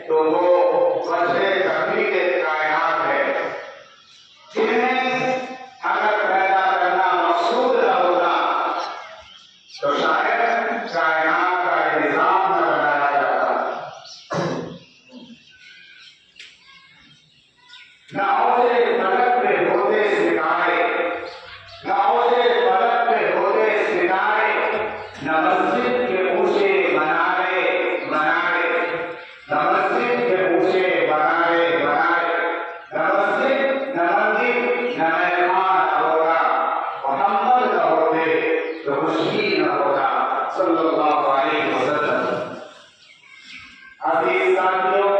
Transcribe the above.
तो वो वजह तकदीर कायनात है, जिन्हें अगर पैदा करना मकसूद न होता तो शायद कायनात का निजाम न बनाया जाता। गाँव से फलक पे होते सितारे, गाँव से फलक पे होते सितारे, न मस्जिद के ऊंचे बनारे बनारे, न मस्जिद के ऊंचे बनारे बनारे, न मस्जिद न मंदिर न मेहमान होगा, मोहम्मद न होते तो कुछ भी न होगा सल्लल्लाहु अलैहि वसल्लम। अभी साथियों